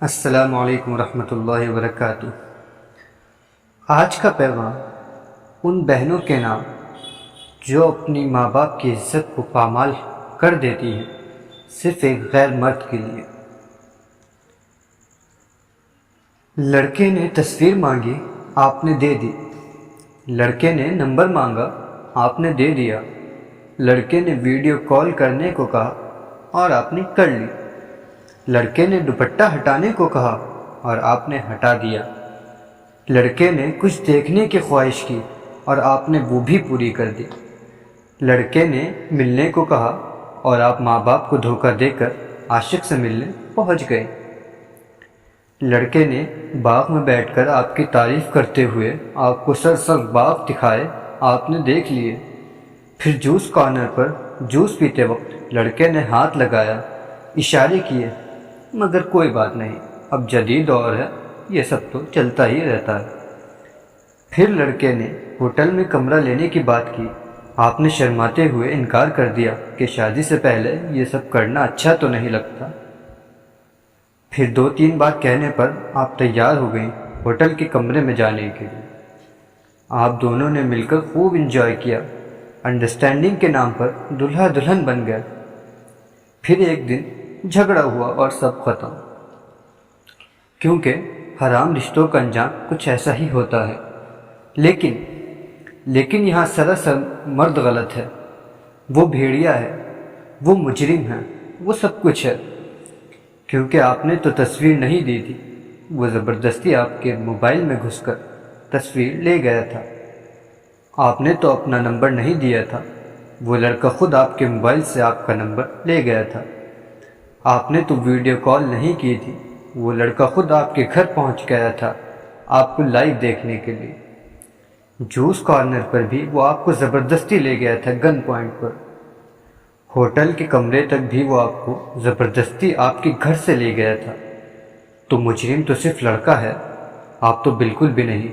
السلام علیکم ورحمۃ اللہ وبرکاتہ۔ آج کا پیغام ان بہنوں کے نام جو اپنی ماں باپ کی عزت کو پامال کر دیتی ہیں صرف ایک غیر مرد کے لیے۔ لڑکے نے تصویر مانگی، آپ نے دے دی۔ لڑکے نے نمبر مانگا، آپ نے دے دیا۔ لڑکے نے ویڈیو کال کرنے کو کہا اور آپ نے کر لی۔ لڑکے نے دوپٹہ ہٹانے کو کہا اور آپ نے ہٹا دیا۔ لڑکے نے کچھ دیکھنے کی خواہش کی اور آپ نے وہ بھی پوری کر دی۔ لڑکے نے ملنے کو کہا اور آپ ماں باپ کو دھوکہ دے کر عاشق سے ملنے پہنچ گئے۔ لڑکے نے باغ میں بیٹھ کر آپ کی تعریف کرتے ہوئے آپ کو سرسبز باغ دکھائے، آپ نے دیکھ لیے۔ پھر جوس کارنر پر جوس پیتے وقت لڑکے نے ہاتھ لگایا، اشارے کیے، مگر کوئی بات نہیں، اب جدید دور ہے، یہ سب تو چلتا ہی رہتا ہے۔ پھر لڑکے نے ہوٹل میں کمرہ لینے کی بات کی، آپ نے شرماتے ہوئے انکار کر دیا کہ شادی سے پہلے یہ سب کرنا اچھا تو نہیں لگتا۔ پھر 2-3 بار کہنے پر آپ تیار ہو گئیں ہوٹل کے کمرے میں جانے کے لیے۔ آپ دونوں نے مل کر خوب انجوائے کیا، انڈرسٹینڈنگ کے نام پر دلہا دلہن بن گئے۔ پھر ایک دن جھگڑا ہوا اور سب ختم، کیونکہ حرام رشتوں کا انجام کچھ ایسا ہی ہوتا ہے۔ لیکن یہاں سراسر مرد غلط ہے، وہ بھیڑیا ہے، وہ مجرم ہے، وہ سب کچھ ہے، کیونکہ آپ نے تو تصویر نہیں دی تھی، وہ زبردستی آپ کے موبائل میں گھس کر تصویر لے گیا تھا۔ آپ نے تو اپنا نمبر نہیں دیا تھا، وہ لڑکا خود آپ کے موبائل سے آپ کا نمبر لے گیا تھا۔ آپ نے تو ویڈیو کال نہیں کی تھی، وہ لڑکا خود آپ کے گھر پہنچ گیا تھا آپ کو لائیو دیکھنے کے لیے۔ جوس کارنر پر بھی وہ آپ کو زبردستی لے گیا تھا گن پوائنٹ پر۔ ہوٹل کے کمرے تک بھی وہ آپ کو زبردستی آپ کے گھر سے لے گیا تھا۔ تو مجرم تو صرف لڑکا ہے، آپ تو بالکل بھی نہیں۔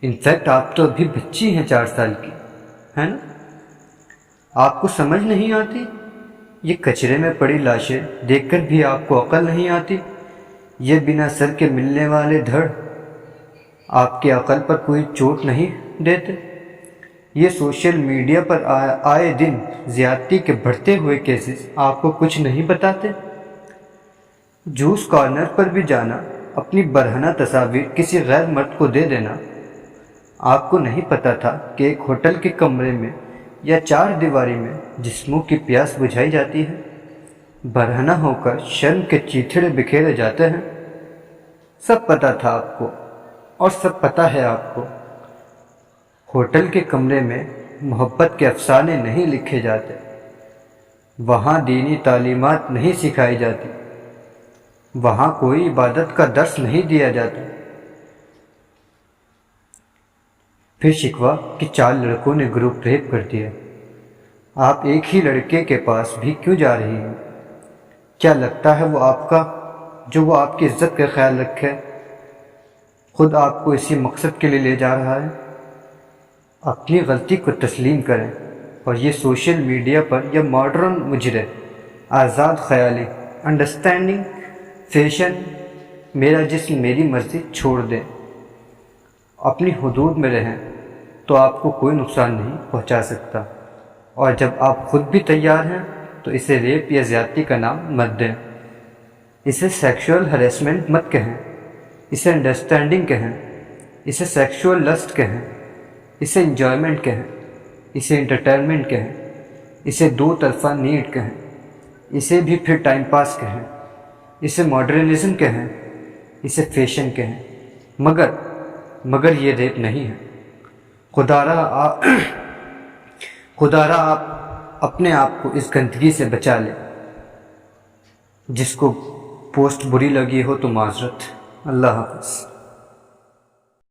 انفیکٹ آپ تو ابھی بچی ہیں 4 سال کی، ہے نا؟ آپ کو سمجھ نہیں آتی؟ یہ کچرے میں پڑی لاشیں دیکھ کر بھی آپ کو عقل نہیں آتی؟ یہ بنا سر کے ملنے والے دھڑ آپ کی عقل پر کوئی چوٹ نہیں دیتے؟ یہ سوشل میڈیا پر آئے دن زیادتی کے بڑھتے ہوئے کیسز آپ کو کچھ نہیں بتاتے؟ جوس کارنر پر بھی جانا، اپنی برہنہ تصاویر کسی غیر مرد کو دے دینا، آپ کو نہیں پتا تھا کہ ایک ہوٹل کے کمرے میں یا 4 دیواری میں جسموں کی پیاس بجھائی جاتی ہے، برہنہ ہو کر شرم کے چیتھڑے بکھیرے جاتے ہیں۔ سب پتا تھا آپ کو، اور سب پتا ہے آپ کو۔ ہوٹل کے کمرے میں محبت کے افسانے نہیں لکھے جاتے، وہاں دینی تعلیمات نہیں سکھائی جاتی، وہاں کوئی عبادت کا درس نہیں دیا جاتا۔ پھر شکوہ کہ 4 لڑکوں نے گروپ ریپ کر دیا۔ آپ ایک ہی لڑکے کے پاس بھی کیوں جا رہی ہیں؟ کیا لگتا ہے وہ آپ کا، جو وہ آپ کی عزت کا خیال رکھے، خود آپ کو اسی مقصد کے لیے لے جا رہا ہے؟ اپنی غلطی کو تسلیم کریں اور یہ سوشل میڈیا پر یا ماڈرن مجرے، آزاد خیالی، انڈرسٹینڈنگ، فیشن، میرا جسم میری مرضی چھوڑ دیں۔ اپنی حدود میں رہیں تو آپ کو کوئی نقصان نہیں پہنچا سکتا، اور جب آپ خود بھی تیار ہیں تو اسے ریپ یا زیادتی کا نام مت دیں۔ اسے سیکشول ہریسمنٹ مت کہیں، اسے انڈرسٹینڈنگ کہیں، اسے سیکشول لسٹ کہیں، اسے انجوائمنٹ کہیں، اسے انٹرٹینمنٹ کہیں، اسے 2 طرفہ نیڈ کہیں، اسے بھی پھر ٹائم پاس کہیں، اسے ماڈرنزم کہیں، اسے فیشن کہیں، مگر یہ ریپ نہیں ہے۔ خدا را آپ اپنے آپ کو اس گندگی سے بچا لیں۔ جس کو پوسٹ بری لگی ہو تو معذرت۔ اللہ حافظ۔